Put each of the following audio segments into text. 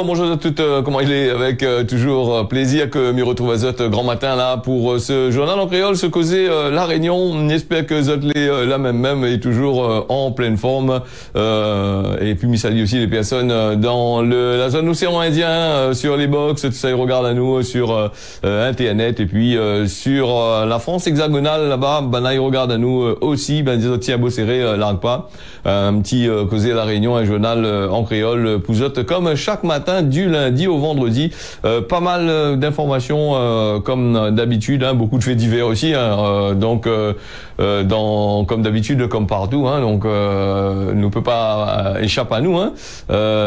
bonjour à toutes, comment il est, avec toujours plaisir que m'y retrouve à Zot grand matin là pour ce journal en créole, se causer la Réunion. J'espère que Zot l'est la même est toujours en pleine forme. Et puis m'y salue aussi les personnes dans la zone océan Indien, sur les box, tout ça ils regardent à nous sur internet, et puis sur la France hexagonale là-bas, ben là ils regardent à nous aussi, ben des autres à beau serré, largue pas. Un petit causer la Réunion, un journal en créole pour Zot comme chaque matin du lundi au vendredi. Pas mal d'informations comme d'habitude, hein, beaucoup de faits divers aussi, hein, donc comme d'habitude, comme partout, hein, donc ne peut pas échapper à nous, hein.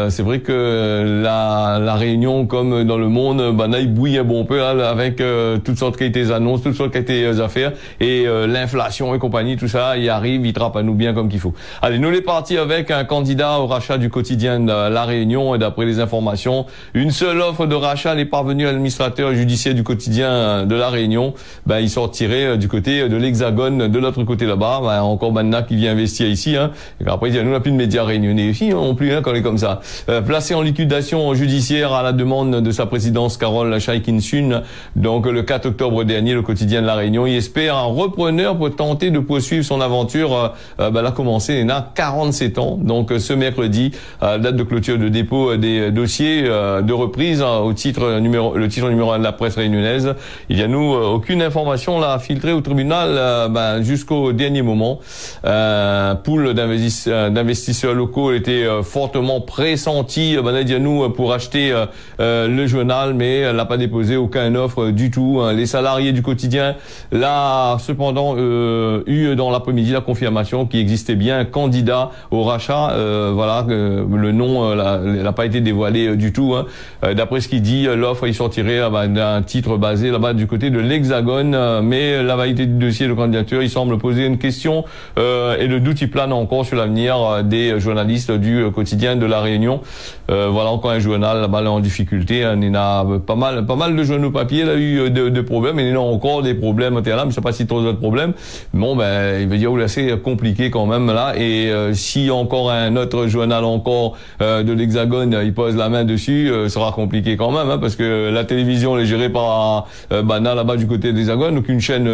C'est vrai que la Réunion, comme dans le monde, ben là, il bouille un bon peu là, avec toutes sortes qui étaient annonces, toutes sortes qui étaient affaires, et l'inflation et compagnie, tout ça, il arrive, il trappe à nous bien comme qu'il faut. Allez, nous les partis avec un candidat au rachat du quotidien de la Réunion, et d'après les informations, une seule offre de rachat n'est parvenue à l'administrateur judiciaire du quotidien de la Réunion. Ben, il sortirait du côté de l'Hexagone, de l'autre côté là-bas. Ben, encore Banna qui vient investir ici, hein. Et après, il dit, nous, on n'a plus de médias réunionnais ici, hein, non plus, hein, quand on est comme ça. Placé en liquidation judiciaire à la demande de sa présidence, Carole Chaikin-Sun, donc le 4 octobre dernier, le quotidien de la Réunion, il espère un repreneur pour tenter de poursuivre son aventure. Ben, elle a commencé, il a 47 ans. Donc, ce mercredi, date de clôture de dépôt des dossiers de reprise, hein, le titre numéro 1 de la presse réunionnaise. Il y a nous aucune information là filtrée au tribunal ben, jusqu'au dernier moment. Pool d'investisseurs locaux était fortement pressenti, ben, il y a nous pour acheter le journal, mais elle n'a pas déposé aucune offre du tout. Les salariés du quotidien là cependant eu dans l'après-midi la confirmation qu'il existait bien un candidat au rachat. Voilà, le nom n'a pas été dévoilé du tout, hein. D'après ce qu'il dit, l'offre il sortirait d'un titre basé là-bas du côté de l'Hexagone, mais la validité du dossier de candidature, il semble poser une question, et le doute il plane encore sur l'avenir des journalistes du quotidien de la Réunion. Voilà encore un journal là-bas en difficulté, hein. Il y a pas mal de journaux papier là eu de problèmes, et il y a encore des problèmes là, mais je sais pas si trop d'autres problèmes. Bon ben il veut dire c'est compliqué quand même là, et si encore un autre journal encore de l'Hexagone il pose la main dessus, sera compliqué quand même, hein, parce que la télévision elle est gérée par Bana là-bas du côté de l'Hexagone, donc une chaîne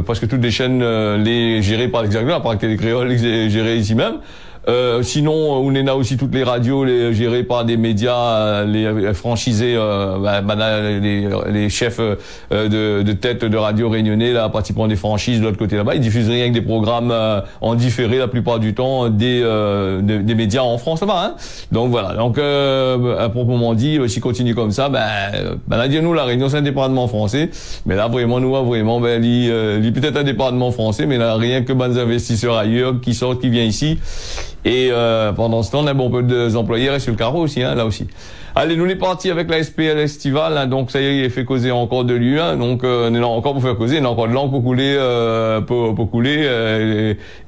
presque toutes les chaînes les gérées par l'Hexagone, à part que les créoles gérées ici même. Sinon, on a aussi toutes les radios gérées par des médias, les franchisés, les chefs de tête de radio réunionnais, là, pratiquement des franchises de l'autre côté là-bas. Ils diffusent rien que des programmes en différé la plupart du temps des médias en France là-bas, hein. Donc voilà. Donc à proprement dit, s'il continue comme ça, là, dis-nous la Réunion c'est un département français, mais là vraiment nous il peut-être un département français, mais là rien que des investisseurs ailleurs qui sortent, qui viennent ici. Et pendant ce temps, on a bon peu d'employés restent sur le carreau aussi, hein, là aussi. Allez, nous les partis avec la SPL estivale, hein, donc ça y est, il est fait causer encore de lui, hein, donc on est là encore pour faire causer, il y a encore de l'encre pour couler,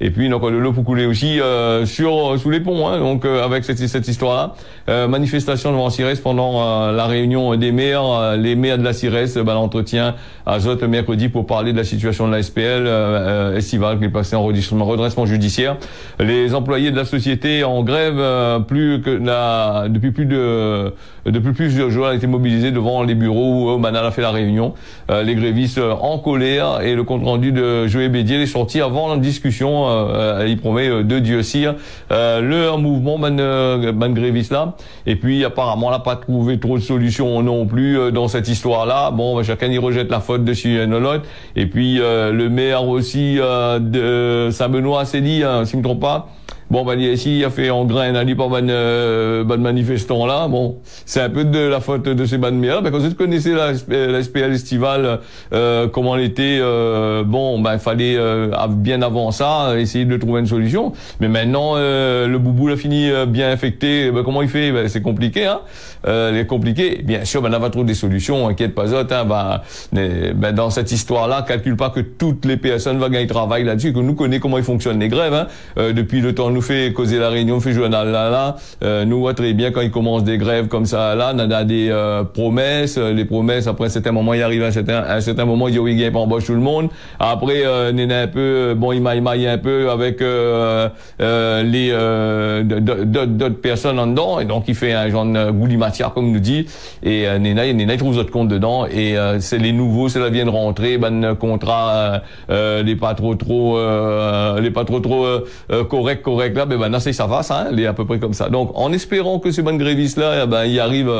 et puis il y a encore de l'eau pour couler aussi sous les ponts, hein, donc avec cette histoire-là. Manifestation devant Sirès pendant la réunion des maires, les maires de la Sirès, l'entretien à Zot mercredi pour parler de la situation de la SPL estivale qui est passée en redressement judiciaire. Les employés de la société en grève depuis plusieurs jours, a été mobilisé devant les bureaux où Manal a fait la réunion. Les grévistes en colère, et le compte rendu de Joël Bédier est sorti avant la discussion. Il promet de Dieu sire le mouvement ban gréviste là. Et puis apparemment, on n'a pas trouvé trop de solutions non plus dans cette histoire-là. Bon, chacun y rejette la faute dessus l'autre. Et puis le maire aussi de Saint-Benoît s'est dit, si je me trompe pas. Bon, ici, il a fait en grain, il a dit par manifestants là. Bon, c'est un peu de la faute de ces bandes maires. Quand vous connaissez la SPL estivale, comment elle était, il fallait bien avant ça essayer de trouver une solution. Mais maintenant, le boubou l'a fini bien infecté. Comment il fait? C'est compliqué, hein. C'est compliqué. Bien sûr, on va trouver des solutions. Inquiète pas, hein. Dans cette histoire-là, calcule pas que toutes les personnes vont gagner travail là-dessus. Que nous connaissons comment ils fonctionnent les grèves, hein. Depuis le temps nous fait causer la réunion, on fait journal là, nous voit très bien quand ils commencent des grèves comme ça là, on a des promesses, les promesses après un certain moment il arrive à un certain moment il dit oui il pas embauche tout le monde. Après on un peu bon il maille un peu avec les d'autres personnes en dedans et donc il fait un genre de goulimatière comme nous dit et Nena il trouve votre compte dedans et c'est les nouveaux, c'est là vient de rentrer, ben contrat les pas trop correct là, ben maintenant c'est ça va ça, il est à peu près comme ça. Donc en espérant que ces bonnes grévistes là, ben il arrive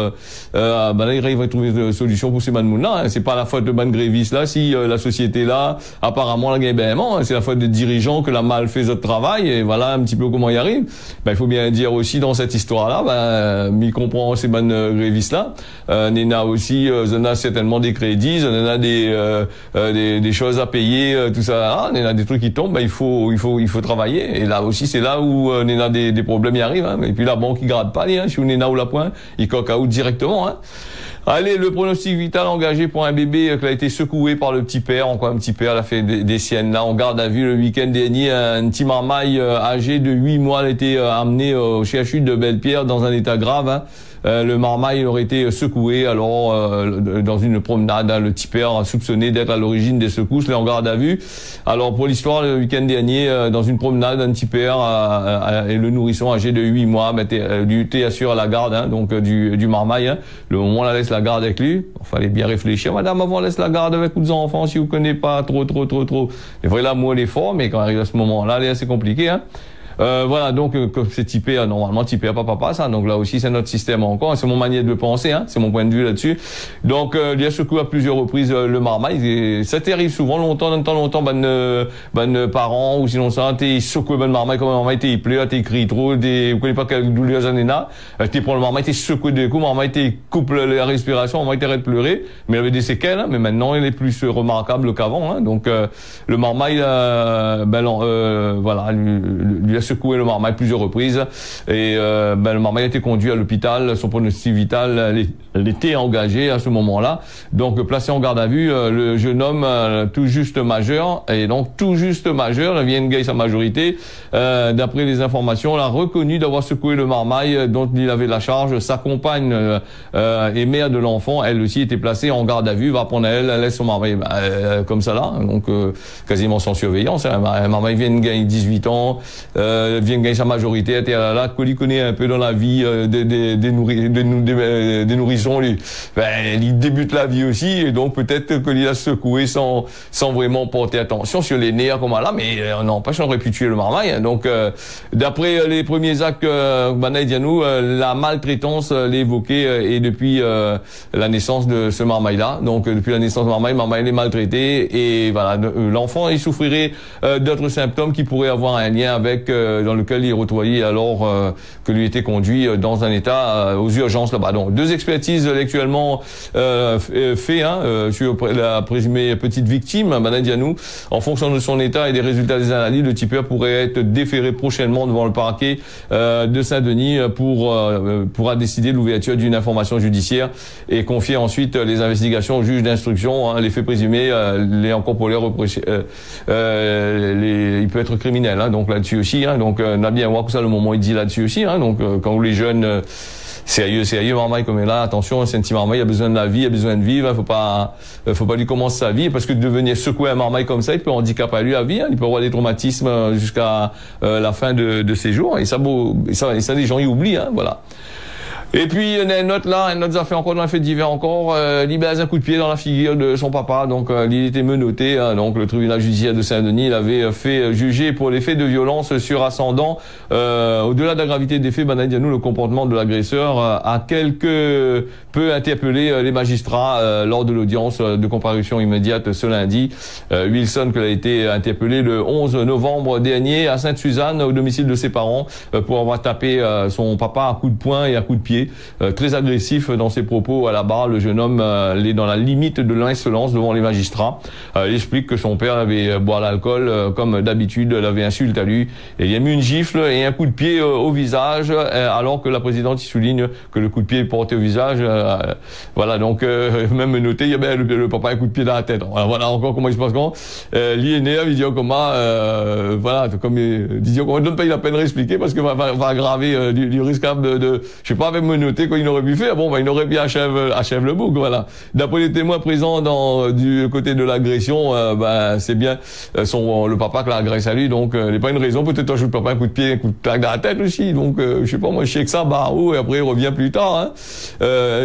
là il arrive à trouver une solution pour ces bonnes moun là. C'est pas la faute de bonnes grévistes là si la société là apparemment la gagne c'est la faute des dirigeants que la mal fait notre travail et voilà un petit peu comment il arrive. Ben il faut bien dire aussi dans cette histoire là, ben il comprend ces bonnes grévistes là. Nena aussi, on a certainement des crédits, on a des choses à payer, tout ça. On a des trucs qui tombent, ben il faut travailler. Et là aussi, c'est là où on a des problèmes y arrivent. Hein. Et puis la banque qui gratte pas, hein, si on est là ou la pointe, il coque out directement. Hein. Allez, le pronostic vital engagé pour un bébé qui a été secoué par le petit père. Encore un petit père, il a fait des siennes là. On garde à vue le week-end dernier un petit marmaille âgé de 8 mois a été amené au CHU de Belle-Pierre dans un état grave. Hein. Le marmaille aurait été secoué alors dans une promenade. Hein, le petit père soupçonné d'être à l'origine des secousses, là en garde à vue. Alors pour l'histoire, le week-end dernier, dans une promenade, un petit père et le nourrisson âgé de 8 mois était assuré à la garde, hein, donc du marmaille. Hein. Le moment où on la laisse la garde avec lui, il fallait bien réfléchir. Madame, avant on laisse la garde avec vos enfants si vous connaissez pas trop. C'est vrai, l'amour est fort, mais quand arrive à ce moment-là, c'est compliqué. Hein. Voilà, donc c'est typé normalement typé à papa ça, donc là aussi c'est notre système encore, c'est mon manière de penser, hein, c'est mon point de vue là-dessus. Donc il y a secoué à plusieurs reprises le marmaille, et ça t'arrive souvent longtemps, ben parents ou sinon ça t'es secoué ben marmaille comme un marmaille t'es pleure, t'es crie trop, vous connaissez pas quelle douleur j'en ai là, t'es pour le marmaille t'es secoué de coups, marmaille t'es coupe la respiration, marmaille t'arrête de pleurer, mais il avait des séquelles, hein, mais maintenant il est plus remarquable qu'avant, hein, donc le marmaille voilà lui a secoué le marmaille plusieurs reprises et le marmaille a été conduit à l'hôpital, son pronostic vital était engagé à ce moment-là, donc placé en garde à vue, le jeune homme tout juste majeur, et donc tout juste majeur, vient de gagner sa majorité, d'après les informations, l'a reconnu d'avoir secoué le marmaille dont il avait la charge. Sa compagne et mère de l'enfant, elle aussi était placée en garde à vue, va prendre elle laisse son marmaille comme ça là, donc quasiment sans surveillance, hein. Un marmaille vient de gagner 18 ans, vient de gagner sa majorité, était là, qu'on connaît un peu dans la vie des nourrissons, lui. Il débute la vie aussi, et donc peut-être qu'il a secoué sans vraiment porter attention sur les nerfs comme là, mais n'empêche, on aurait pu tuer le marmaille. Hein. Donc, d'après les premiers actes, Dianou, la maltraitance l'est évoquée et depuis la naissance de ce marmaille-là. Donc, depuis la naissance de marmaille est maltraité, et voilà, l'enfant, il souffrirait d'autres symptômes qui pourraient avoir un lien avec dans lequel il est retrouvé alors que lui était conduit dans un état aux urgences là-bas. Donc 2 expertises actuellement faites sur la présumée petite victime, Madame Dianou. En fonction de son état et des résultats des analyses, le tipeur pourrait être déféré prochainement devant le parquet de Saint-Denis pourra décider de l'ouverture d'une information judiciaire et confier ensuite les investigations au juge d'instruction. Hein, les faits présumés, les encore pour les reprocher, il peut être criminel. Hein, donc là-dessus aussi. Hein, donc on a bien voir que ça le moment il dit là-dessus aussi. Hein, donc quand les jeunes sérieux marmaille comme là, attention, c'est un petit marmaille, il a besoin de la vie, il a besoin de vivre, faut pas lui commencer sa vie, parce que de devenir secouer un marmaille comme ça, il peut handicaper à lui la vie, hein, il peut avoir des traumatismes jusqu'à la fin de ses jours, et ça les gens y oublient, hein, voilà. Et puis, il y a une autre là, une autre affaire encore dans la fête d'hiver encore, il baise un coup de pied dans la figure de son papa, donc il était menotté, hein, donc le tribunal judiciaire de Saint-Denis l'avait fait juger pour les faits de violence sur ascendant. Au-delà de la gravité des faits, Dianou, le comportement de l'agresseur a quelque peu interpellé les magistrats lors de l'audience de comparution immédiate ce lundi. Wilson, qui a été interpellé le 11 novembre dernier à Sainte-Suzanne, au domicile de ses parents, pour avoir tapé son papa à coups de poing et à coups de pied. été très agressif dans ses propos à la barre. Le jeune homme est dans la limite de l'insolence devant les magistrats. Il explique que son père avait boire l'alcool comme d'habitude, l'avait insulté à lui, et il a mis une gifle et un coup de pied au visage, alors que la présidente il souligne que le coup de pied est porté au visage. Voilà, donc même noté, il y avait le papa un coup de pied dans la tête. Voilà encore comment il se passe quand l'INR, il dit comment voilà, comme il dit comment, donne pas la peine de réexpliquer parce que va aggraver du risque de je sais pas, même noter quoi il aurait pu faire. Bon, il aurait pu achève le bouc. Voilà. D'après les témoins présents du côté de l'agression, c'est bien le papa qui l'a agressé à lui, donc il n'y a pas une raison. Peut-être toi je le papa un coup de pied, un coup de claque dans la tête aussi. Donc je sais pas, moi je sais que ça barreau et après il revient plus tard. Hein.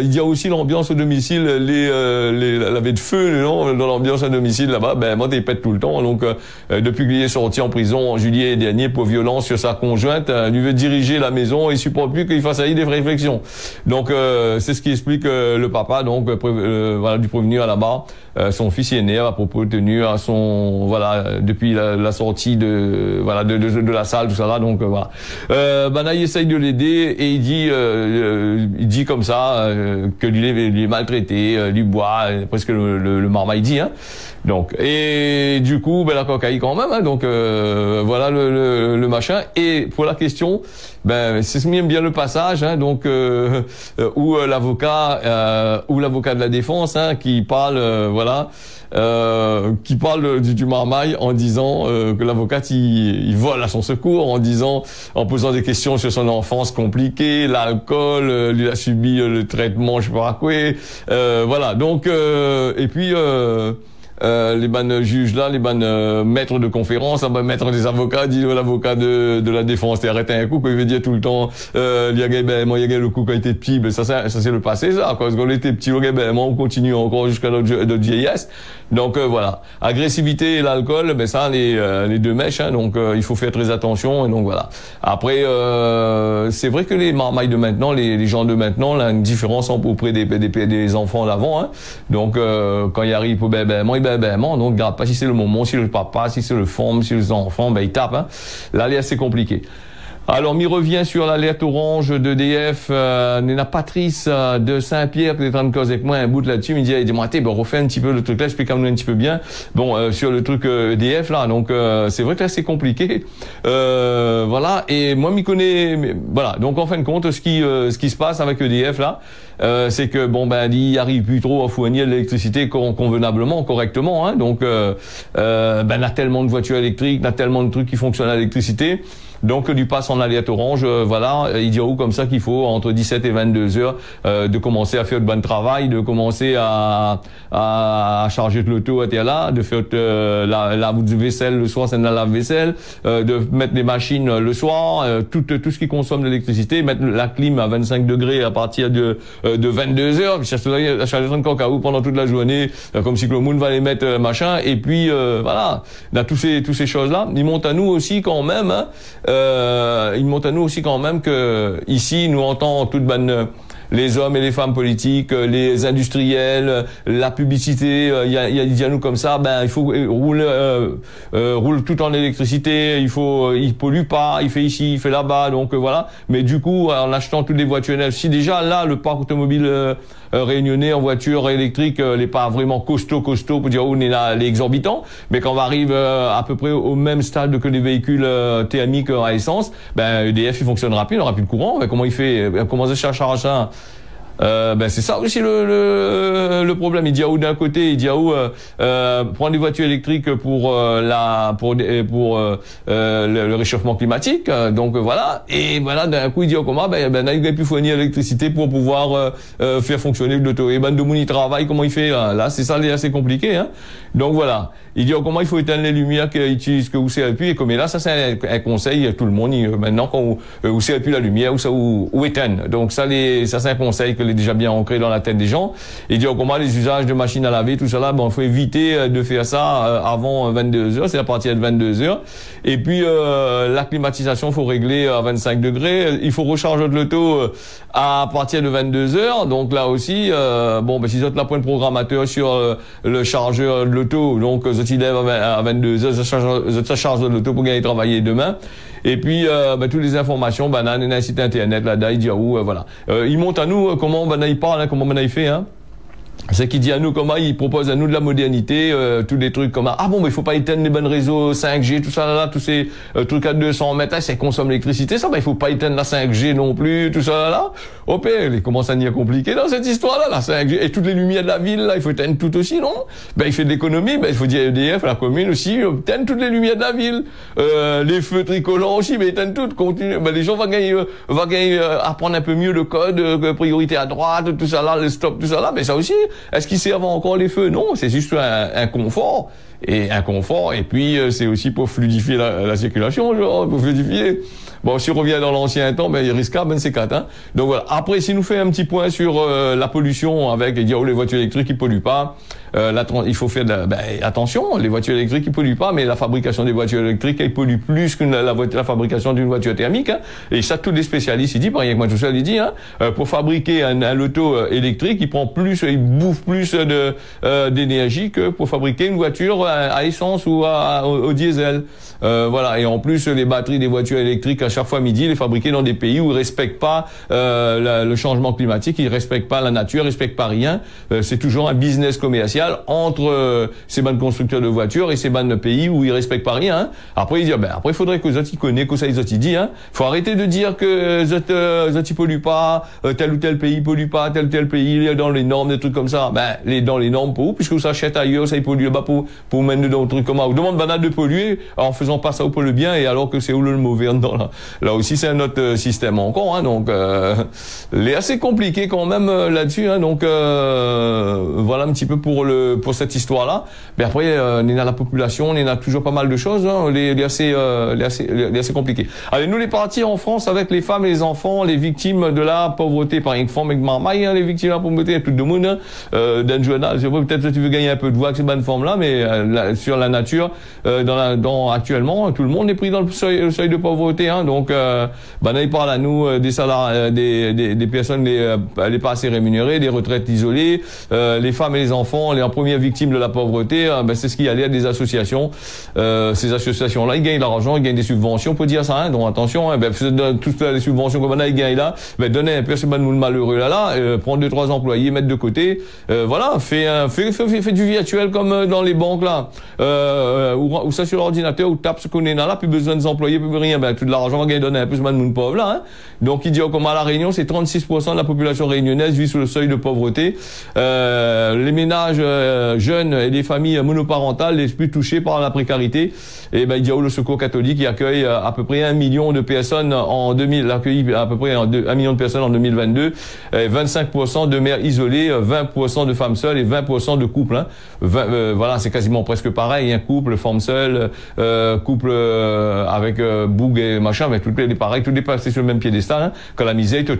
Il y a aussi l'ambiance au domicile, la levée de feu dans l'ambiance à domicile là-bas. Moi il pète tout le temps. Donc depuis qu'il est sorti en prison en juillet dernier pour violence sur sa conjointe, lui veut diriger la maison et il supporte plus qu'il fasse à des réflexions. Donc c'est ce qui explique le papa donc voilà du prévenu à la barre. Son fils aîné à propos tenu à son depuis la sortie de la salle, tout ça là. Donc voilà. Il essaye de l'aider et il dit comme ça que lui est maltraité, lui boit presque le marmaille dit hein. Donc et du coup la cocaïne quand même hein, donc voilà le machin. Et pour la question c'est bien le passage hein, donc où l'avocat de la défense hein, qui parle qui parle du marmaille en disant que l'avocat il vole à son secours en posant des questions sur son enfance compliquée, l'alcool, lui a subi le traitement je sais pas quoi, voilà donc et puis les bannes juges là, les bannes maîtres de conférence, maîtres des avocats, dit l'avocat de la défense, arrêtez un coup, quoi, il veut dire tout le temps, il y a le coup quand il était petit, ça c'est le passé ça, quoi, parce qu'on était petit, on continue encore jusqu'à notre vieillesse. Donc voilà, agressivité et l'alcool, ça les deux mèches, hein, donc il faut faire très attention et donc voilà. Après c'est vrai que les marmailles de maintenant, les gens de maintenant, là, une différence auprès des enfants d'avant, hein. Donc quand il arrive au donc regarde pas si c'est le moment, si le papa, si c'est le forme, si les enfants, il tape, hein. Là il est assez compliqué. Alors, m'y revient sur l'alerte orange d'EDF. Nina Patrice de Saint-Pierre qui est en train de causer avec moi un bout là-dessus. Il me dit, moi, refais un petit peu le truc là, explique-moi un petit peu bien. Bon, sur le truc EDF là, donc c'est vrai que là c'est compliqué. Voilà. Et moi, m'y connais. Voilà. Donc en fin de compte, ce qui se passe avec EDF là, c'est que il arrive plus trop à fournir l'électricité convenablement, correctement. Hein. Donc, on a tellement de voitures électriques, on a tellement de trucs qui fonctionnent à l'électricité. Donc du pass en alerte orange, voilà, il dit comme ça qu'il faut entre 17 et 22 heures de commencer à faire de bon travail, de commencer à charger de l'auto à là, de faire la vaisselle le soir, c'est de la lave-vaisselle, de mettre les machines le soir, tout ce qui consomme de l'électricité, mettre la clim à 25 degrés à partir de 22 heures, puis charger de cacao pendant toute la journée, comme si le monde va les mettre machin, et puis voilà, là tous ces choses là, ils montent à nous aussi quand même, hein. Il montre à nous aussi quand même que ici nous entend toute bonne les hommes et les femmes politiques, les industriels, la publicité, il y a nous comme ça, il faut roule tout en électricité, il pollue pas, il fait ici, il fait là-bas, donc voilà. Mais du coup, en achetant toutes les voitures neuves, si déjà là le parc automobile réunionnais en voiture électrique n'est pas vraiment costaud pour dire on est là les exorbitants, mais quand on arrive à peu près au même stade que les véhicules thermiques à essence, EDF il fonctionnera plus, il n'aura plus de courant. Comment il fait, comment ça charge ça? C'est ça aussi le problème. Il dit d'un côté, il dit prendre des voitures électriques pour le réchauffement climatique. Donc voilà. Et voilà, d'un coup il dit comment il a pu fournir l'électricité pour pouvoir faire fonctionner l'auto. Et de mon il travaille, comment il fait là? C'est ça, c'est assez compliqué. Hein. Donc voilà. Il dit comment il faut éteindre les lumières qu'il utilise que CRP et comme là ça c'est un conseil à tout le monde maintenant quand vous CRP la lumière ou éteindre. Donc ça c'est un conseil que est déjà bien ancré dans la tête des gens. Il dit comment les usages de machines à laver tout ça là, il faut éviter de faire ça avant 22 heures, c'est à partir de 22 heures. Et puis la climatisation faut régler à 25 degrés, il faut recharger de l'auto à partir de 22 heures. Donc là aussi si vous êtes là pour un programmateur sur le chargeur de l'auto, donc il lève à 22 heures, ça charge de l'auto pour gagner travailler demain. Et puis, toutes les informations, on a un site internet, là, d'Aïdiaou, voilà. Il montre à nous comment il parle, hein, comment il fait, hein. C'est qu'il dit à nous comment il propose à nous de la modernité, tous des trucs comme ah bon mais il faut pas éteindre les bonnes réseaux 5G, tout ça là, tous ces trucs à 200 mètres, ça consomme l'électricité, ça, il faut pas éteindre la 5G non plus, tout ça là. Hop, il commence à devenir compliqué dans cette histoire là, la 5G et toutes les lumières de la ville là, il faut éteindre tout aussi, non? Il fait de l'économie, il faut dire EDF, la commune aussi, éteindre toutes les lumières de la ville, les feux tricolores aussi, mais éteindre toutes, continue. Les gens vont gagner apprendre un peu mieux le code, priorité à droite, tout ça là, le stop, tout ça là, mais ça aussi. Est-ce qu'ils servent encore les feux? Non, c'est juste un confort. Et puis c'est aussi pour fluidifier la circulation, genre, pour fluidifier. Bon, si on revient dans l'ancien temps, il risque c'est 4, hein. Donc voilà. Après, si nous fait un petit point sur la pollution avec les voitures électriques qui polluent pas, il faut faire attention, les voitures électriques ils polluent pas, mais la fabrication des voitures électriques elle pollue plus que la fabrication d'une voiture thermique, hein. Et ça tous les spécialistes ils disent, pas rien que moi tout seul ils disent, hein, pour fabriquer un auto électrique il bouffe plus d'énergie que pour fabriquer une voiture à essence ou au diesel. Voilà, et en plus les batteries des voitures électriques à chaque fois midi les fabriquées dans des pays où ils respectent pas le changement climatique, ils respectent pas la nature, ils respectent pas rien. C'est toujours un business commercial entre ces bandes constructeurs de voitures et ces bandes pays où ils respectent pas rien, hein. Après ils disent après il faudrait que les autres ils connaissent, que ça les autres ils disent, hein. Faut arrêter de dire que les autres ils polluent pas, tel ou tel pays pollue pas, tel ou tel pays est dans les normes, des trucs comme ça. Dans les normes pour où, puisque vous achètez ailleurs, ça ils polluent là-bas pour mettre dans des trucs comme ça. On demande banal de polluer en faisant pas ça pour le bien et alors que c'est où le mauvais dedans là. Là aussi c'est un autre système encore, hein. Donc il est assez compliqué quand même là-dessus, hein. Donc voilà un petit peu pour cette histoire-là. Mais après, on est dans la population, on est dans toujours pas mal de choses, hein. Il est assez compliqué. Allez, nous les partis en France avec les femmes et les enfants, les victimes de la pauvreté, par exemple, avec Marmaille, hein, les victimes de la pauvreté, tout le monde, hein. D'un journal, peut-être que tu veux gagner un peu de voix avec ces bonnes formes-là, mais sur la nature, actuellement, tout le monde est pris dans le seuil de pauvreté, hein. Donc, il parle à nous des salaires, des personnes les pas assez rémunérées, des retraites isolées, les femmes et les enfants, les premières victimes de la pauvreté, c'est ce qui allait à des associations. Ces associations-là, ils gagnent de l'argent, ils gagnent des subventions, pour dire ça, hein. Donc attention, hein, toutes les subventions comme on a, ils gagnent là, donnez un peu ce malheureux là, prendre 2-3 employés, mettre de côté, voilà, fait du virtuel comme dans les banques là, ou ça sur l'ordinateur, ou tape ce qu'on est là, plus besoin des employés, plus rien, tout de l'argent, on va donner un peu ce monde pauvre là, hein. Donc il dit comme à la Réunion, c'est 36% de la population réunionnaise vit sous le seuil de pauvreté. Les ménages jeunes et les familles monoparentales les plus touchées par la précarité. Et il dit le Secours catholique qui accueille à peu près 1 million de personnes en 2000, accueilli à peu près 1 million de personnes en 2022, 25% de mères isolées, 20% de femmes seules et 20% de couples, hein. Voilà, c'est quasiment presque pareil, un couple, femme seule, couple avec boug et machin, mais tout est pareil, tout est passé sur le même piédestal, hein. Quand la misère te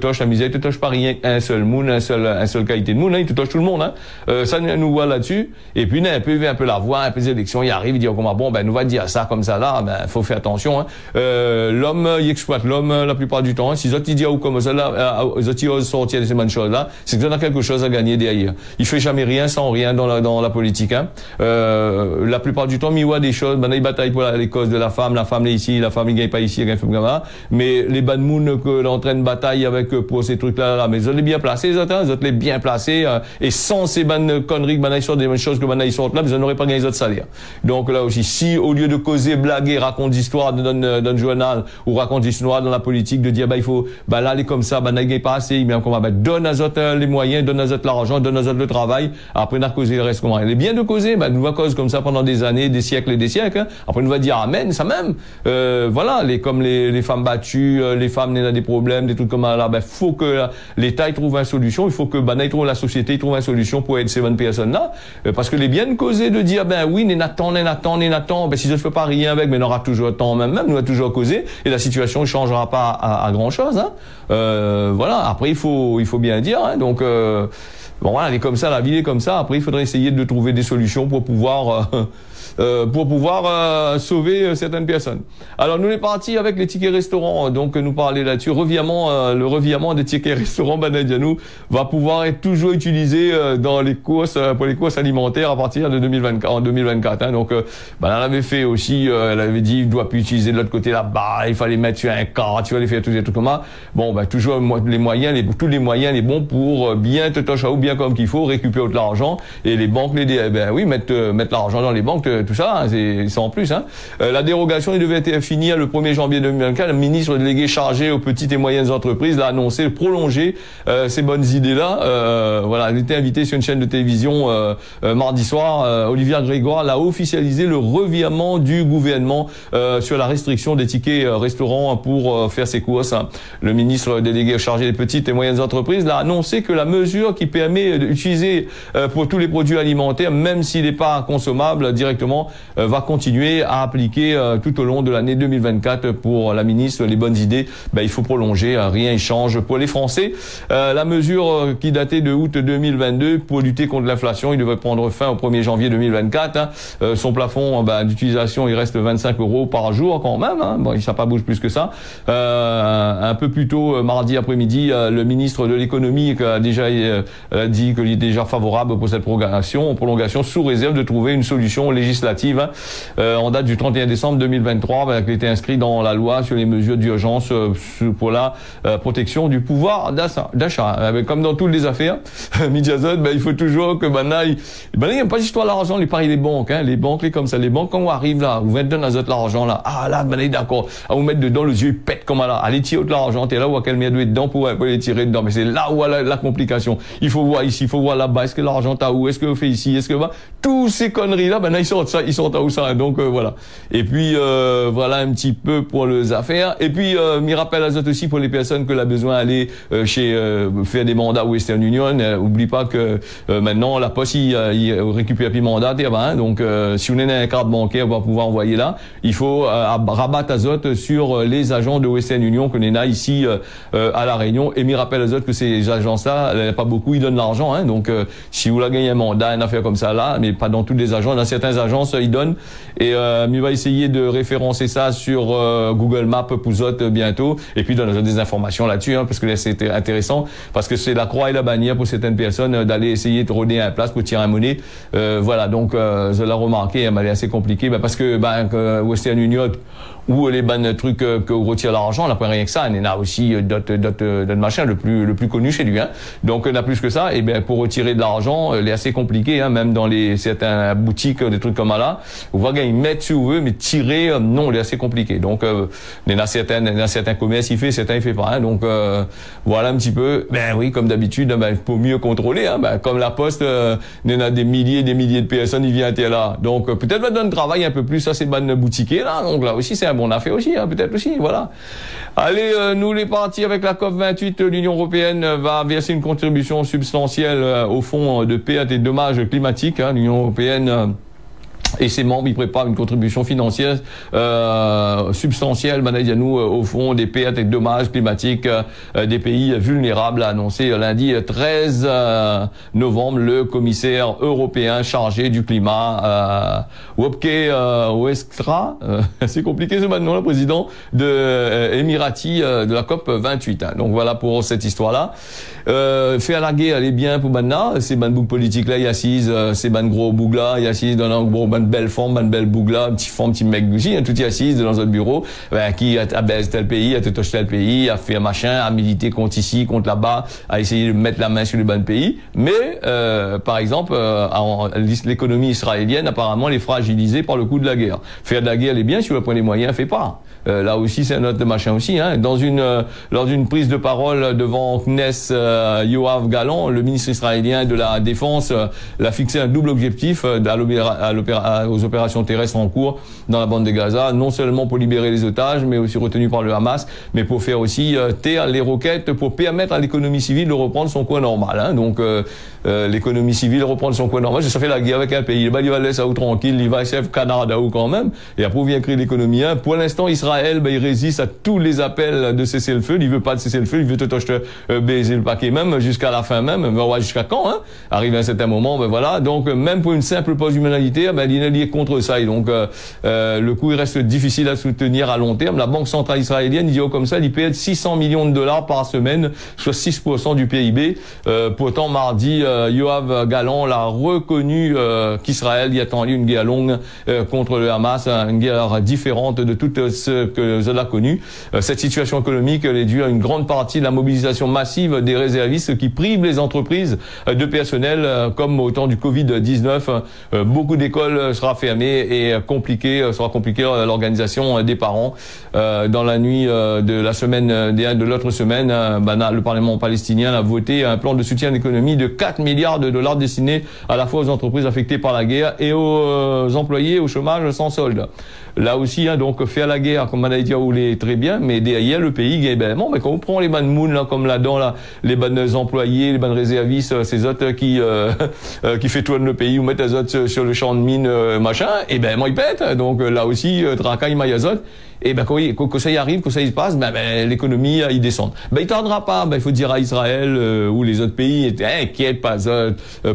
touche pas rien, un seul monde, un seul qualité de monde, hein, il te touche tout le monde, hein. Ça nous voit là-dessus. Et puis un peu la voix, un peu des élections, il arrive, il dit nous va dire ça comme ça là, faut faire attention, hein. L'homme il exploite l'homme la plupart du temps, hein. Si les autres ils disent comme ça là, les autres ils osent sortir de ces bonnes choses là, c'est que tu as quelque chose à gagner derrière. Il fait jamais rien sans rien dans la politique, hein. La plupart du temps il voit des choses, il bataille pour les causes de la femme est ici, la femme il gagne pas ici, elle gagne pas, mais les bonnes mounes que l'entraîne bataille avec pour ces trucs là, mais ils sont bien placés, les autres les bien placés, et sans ces bonnes conneries que ils sortent des choses que ils sortent là, ils n'auraient pas gagné les autres salaires. Donc là aussi, si au lieu de causer, blaguer, raconter l'histoire dans le journal ou raconter l'histoire dans la politique, de dire il faut là aller comme ça, il gagne pas assez, donne à autres les moyens, donne à autres l'argent, donne à autres le travail, après on a causé le reste comment. Il est bien de causer, nous va cause comme ça pendant des années, des siècles et des siècles, hein. Après on va dire amen, ça même. Voilà, comme les femmes battues, les femmes n'ont des problèmes, des trucs comme ça là, faut que l'État y trouve une solution, il faut que la société y trouve une solution pour aider ces bonnes personnes là, parce que les bien de causer de dire oui, n'attend, si je ne fais pas rien avec, mais on aura toujours temps même, nous a toujours causé, et la situation ne changera pas à grand chose, hein. Voilà, après il faut bien dire, hein. Donc voilà, elle est comme ça, la vie est comme ça, après il faudrait essayer de trouver des solutions pour pouvoir pour pouvoir sauver certaines personnes. Alors nous on est parti avec les tickets restaurants, donc nous parler là-dessus. Le revirement des tickets restaurants Banadianou va pouvoir être toujours utilisé dans les courses pour les courses alimentaires à partir de 2024. Hein. Donc elle avait fait aussi, elle avait dit il doit plus utiliser de l'autre côté là-bas, il fallait mettre sur un cart, tu vas les faire tous les trucs comme ça. Bon toujours les moyens, tous les moyens les bons pour bien te toucher ou bien comme qu'il faut récupérer de l'argent et les banques mettre l'argent dans les banques, tout ça, hein, c'est en plus. Hein. La dérogation il devait être finie le 1er janvier 2024. Le ministre délégué chargé aux petites et moyennes entreprises l'a annoncé prolonger ces bonnes idées-là. Voilà, il était invité sur une chaîne de télévision mardi soir. Olivier Grégoire l'a officialisé le revirement du gouvernement sur la restriction des tickets restaurants pour faire ses courses. Hein. Le ministre délégué chargé des petites et moyennes entreprises l'a annoncé que la mesure qui permet d'utiliser pour tous les produits alimentaires, même s'il n'est pas consommable directement, va continuer à appliquer tout au long de l'année 2024 pour la ministre. Les bonnes idées, il faut prolonger, rien ne change pour les Français. La mesure qui datait de août 2022 pour lutter contre l'inflation, il devrait prendre fin au 1er janvier 2024. Hein. Son plafond d'utilisation, il reste 25 € par jour quand même. Hein. Bon, ça pas bouge plus que ça. Un peu plus tôt, mardi après-midi, le ministre de l'économie a déjà dit qu'il est déjà favorable pour cette prolongation sous réserve de trouver une solution législative. Hein. En date du 31 décembre 2023, qui a été inscrit dans la loi sur les mesures d'urgence pour la protection du pouvoir d'achat. Comme dans toutes les affaires, Mediazone, il faut toujours que il n'y a pas d'histoire d'argent, les paris des banques, hein, les banques, comme ça, les banques, quand on arrive là, vous mettez dans l'argent là, d'accord, à vous mettre dedans, les yeux ils pètent comme là, allez tirer de l'argent, t'es là où à quel mettre dedans pour les tirer dedans, mais c'est là où la complication. Il faut voir ici, il faut voir là-bas, est-ce que l'argent t'as où, est-ce que vous fait ici, est-ce que tous ces conneries là, ils sortent à où ça, donc voilà. Et puis voilà un petit peu pour les affaires. Et puis m'y rappelle Azot aussi pour les personnes que l'on a besoin d'aller faire des mandats Western Union. Oublie pas que maintenant la poste il récupère plus mandat, hein, donc si on a une carte bancaire, on va pouvoir envoyer là. Il faut rabattre Azot sur les agents de Western Union que l'on a ici à la Réunion. Et m'y rappelle Azot que ces agences-là, pas beaucoup, ils donnent l'argent, hein, donc si vous la gagnez un mandat, une affaire comme ça là, mais pas dans toutes les agences, dans certaines agences ils donnent. Et il va essayer de référencer ça sur Google Maps pour Zot bientôt, et puis donner des informations là-dessus, hein, parce que là c'est intéressant, parce que c'est la croix et la bannière pour certaines personnes d'aller essayer de rôder un place pour tirer un monnaie. Voilà, donc je l'ai remarqué, elle assez compliqué, parce que Western Union ou les bonnes trucs que vous retire l'argent, on n'a pas rien que ça, on a aussi d'autres machins, le plus connu chez lui, hein. Donc on a plus que ça, et pour retirer de l'argent, il est assez compliqué, hein, même dans certaines boutiques, des trucs comme là, vous voyez, ils mettent si vous voulez, mais tirer, non, il est assez compliqué. Donc il y a certains commerces, il fait, certains il fait pas, hein. Donc voilà un petit peu, oui, comme d'habitude, pour mieux contrôler, hein, comme la poste, il y en a des milliers de personnes, ils viennent là. Donc peut-être va donner travail un peu plus à ces bonnes boutiquiers là, donc là aussi c'est un bon affaire aussi, hein, peut-être aussi, voilà. Allez, nous les partis avec la COP28, l'Union européenne va verser une contribution substantielle au fonds de paix et dommages climatiques, hein, l'Union européenne et ses membres, ils préparent une contribution financière substantielle, au fond des pertes et dommages climatiques des pays vulnérables, a annoncé lundi 13 novembre le commissaire européen chargé du climat, Wopke Hoekstra, c'est compliqué ce maintenant, le président de Émirati de la COP 28. Hein. Donc voilà pour cette histoire-là. Faire la guerre, elle est bien pour maintenant. Ces bandes boucs politiques là, ils assisent, ces bandes gros boucs là, ils assisent dans un gros une belle forme, une belle boucle là, un petit mec aussi, hein, tout y assise dans notre bureau, qui abaisse tel pays, à te toucher tel pays, à faire machin, à militer contre ici, contre là-bas, à essayer de mettre la main sur le bon pays. Mais, par exemple, l'économie israélienne, apparemment, elle est fragilisée par le coup de la guerre. Faire de la guerre, elle est bien, si on prend les moyens, fait pas. Là aussi, c'est un autre machin aussi, hein. Lors d'une prise de parole devant Kness, Yoav Gallant, le ministre israélien de la Défense, l'a fixé un double objectif aux opérations terrestres en cours dans la bande de Gaza, non seulement pour libérer les otages, mais aussi retenus par le Hamas, mais pour faire aussi taire les roquettes, pour permettre à l'économie civile de reprendre son coin normal, hein. Donc l'économie civile reprendre son coin normal, ça fait la guerre avec un pays, il va laisser ça où tranquille, il va essayer Canada ou quand même, et après vient créer l'économie, hein. Pour l'instant, Israël Israël, ben, il résiste à tous les appels de cesser le feu. Il veut pas de cesser le feu, il veut tout baiser le paquet même jusqu'à la fin même. Ben, ouais, jusqu'à quand, hein? Arrive à un certain moment, ben voilà. Donc, même pour une simple pause humanitaire, ben, il est contre ça. Et donc, le coup, il reste difficile à soutenir à long terme. La Banque centrale israélienne, dit comme ça, il paie 600 millions de dollars par semaine, soit 6% du PIB. Pourtant, mardi, Yoav Gallant l'a reconnu qu'Israël y attend une guerre longue contre le Hamas, une guerre différente de tout ce que Zola a connu. Cette situation économique est due à une grande partie de la mobilisation massive des réservistes qui privent les entreprises de personnel, comme au temps du Covid-19. Beaucoup d'écoles sera fermées et sera compliqué l'organisation des parents. Dans la nuit de la semaine de l'autre semaine, le Parlement palestinien a voté un plan de soutien à l'économie de 4 milliards de dollars destiné à la fois aux entreprises affectées par la guerre et aux employés au chômage sans solde. Là aussi, hein, donc faire la guerre, comme on a dit, est très bien, mais derrière le pays, ben quand on prend les bonnes mounes là, comme là-dedans, là, les bonnes employés, les bonnes réservistes, ces autres qui fait tourner le pays ou mettent les autres sur le champ de mine, machin, et ben ils pètent. Donc là aussi, Tracaille, Mayazot. Et ben quand ça y arrive, quand ça y se passe, ben l'économie il descend. Ben il tardera pas. Ben il faut dire à Israël ou les autres pays, inquiète pas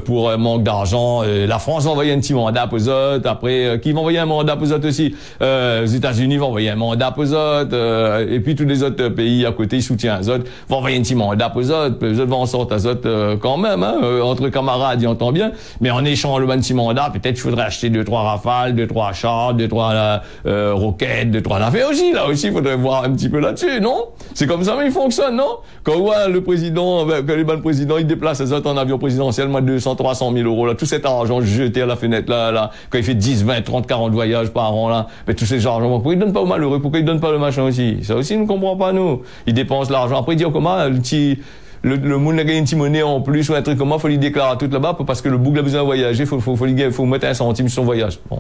pour manque d'argent. La France va envoyer un petit mandat pour eux. Après, qui va envoyer un mandat pour eux aussi. Les États-Unis vont envoyer un mandat pour eux. Et puis tous les autres pays à côté, ils soutiennent eux. Vont envoyer un petit mandat pour eux. Les autres vont en sortir eux quand même. Hein, entre camarades, ils entendent bien. Mais en échange le petit mandat, peut-être il faudrait acheter 2-3 Rafales, 2-3 chars, 2-3 roquettes, 2-3 navires. Aussi, là aussi, il faudrait voir un petit peu là-dessus, non? C'est comme ça, mais il fonctionne, non? Quand on voit le président, que les bons présidents, ils déplacent les autres en avion présidentiel, moins de 200, 300 000 euros, là, tout cet argent jeté à la fenêtre, là, quand il fait 10, 20, 30, 40 voyages par an, là, mais tout cet argent, pourquoi ils donnent pas aux malheureux? Pourquoi ils donnent pas le machin aussi? Ça aussi, nous ne comprenons pas, nous. Ils dépensent l'argent. Après, ils disent, comment, le monde a gagné une petite monnaie en plus ou un truc comment, faut lui déclarer tout là-bas parce que le bouc a besoin de voyager, faut mettre un centime sur son voyage. Bon.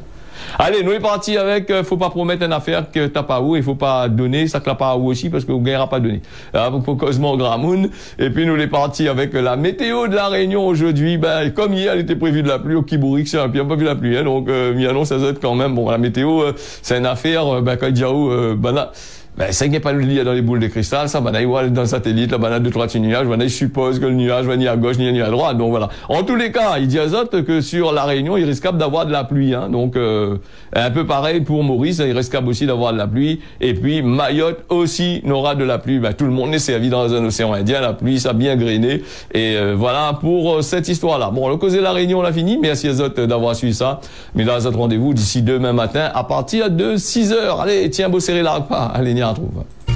Allez, nous est parti avec, faut pas promettre une affaire que t'as pas où, il faut pas donner, ça que l'a pas où aussi parce que vous gagnera pas donné. Pour Cosmo Gramoun. Et puis nous est parti avec la météo de la Réunion aujourd'hui. Ben, comme hier, elle était prévue de la pluie au Kibourik, c'est un peu, on n'a pas vu la pluie, hein, donc, Mianon, ça doit être quand même, bon, la météo, c'est une affaire, quand il dit là, ben, ça n'est pas le lien dans les boules de cristal, ça, ben, il va dans le satellite, là, ben, 2-3 petits nuages, ben, il suppose que le nuage va ni à gauche, ni à droite, donc voilà. En tous les cas, il dit à Zot que sur la Réunion, il risque d'avoir de la pluie, hein, donc, un peu pareil pour Maurice, il risque aussi d'avoir de la pluie, et puis Mayotte aussi n'aura de la pluie, ben, tout le monde est servi dans un océan Indien, la pluie, ça a bien grainé, et voilà pour cette histoire-là. Bon, le causé de la Réunion, on l'a fini, merci à Zot d'avoir suivi ça, mais là, Zot rendez-vous d'ici demain matin, à partir de 6h. Allez, tiens, beau serré là, pas, allez, on retrouve.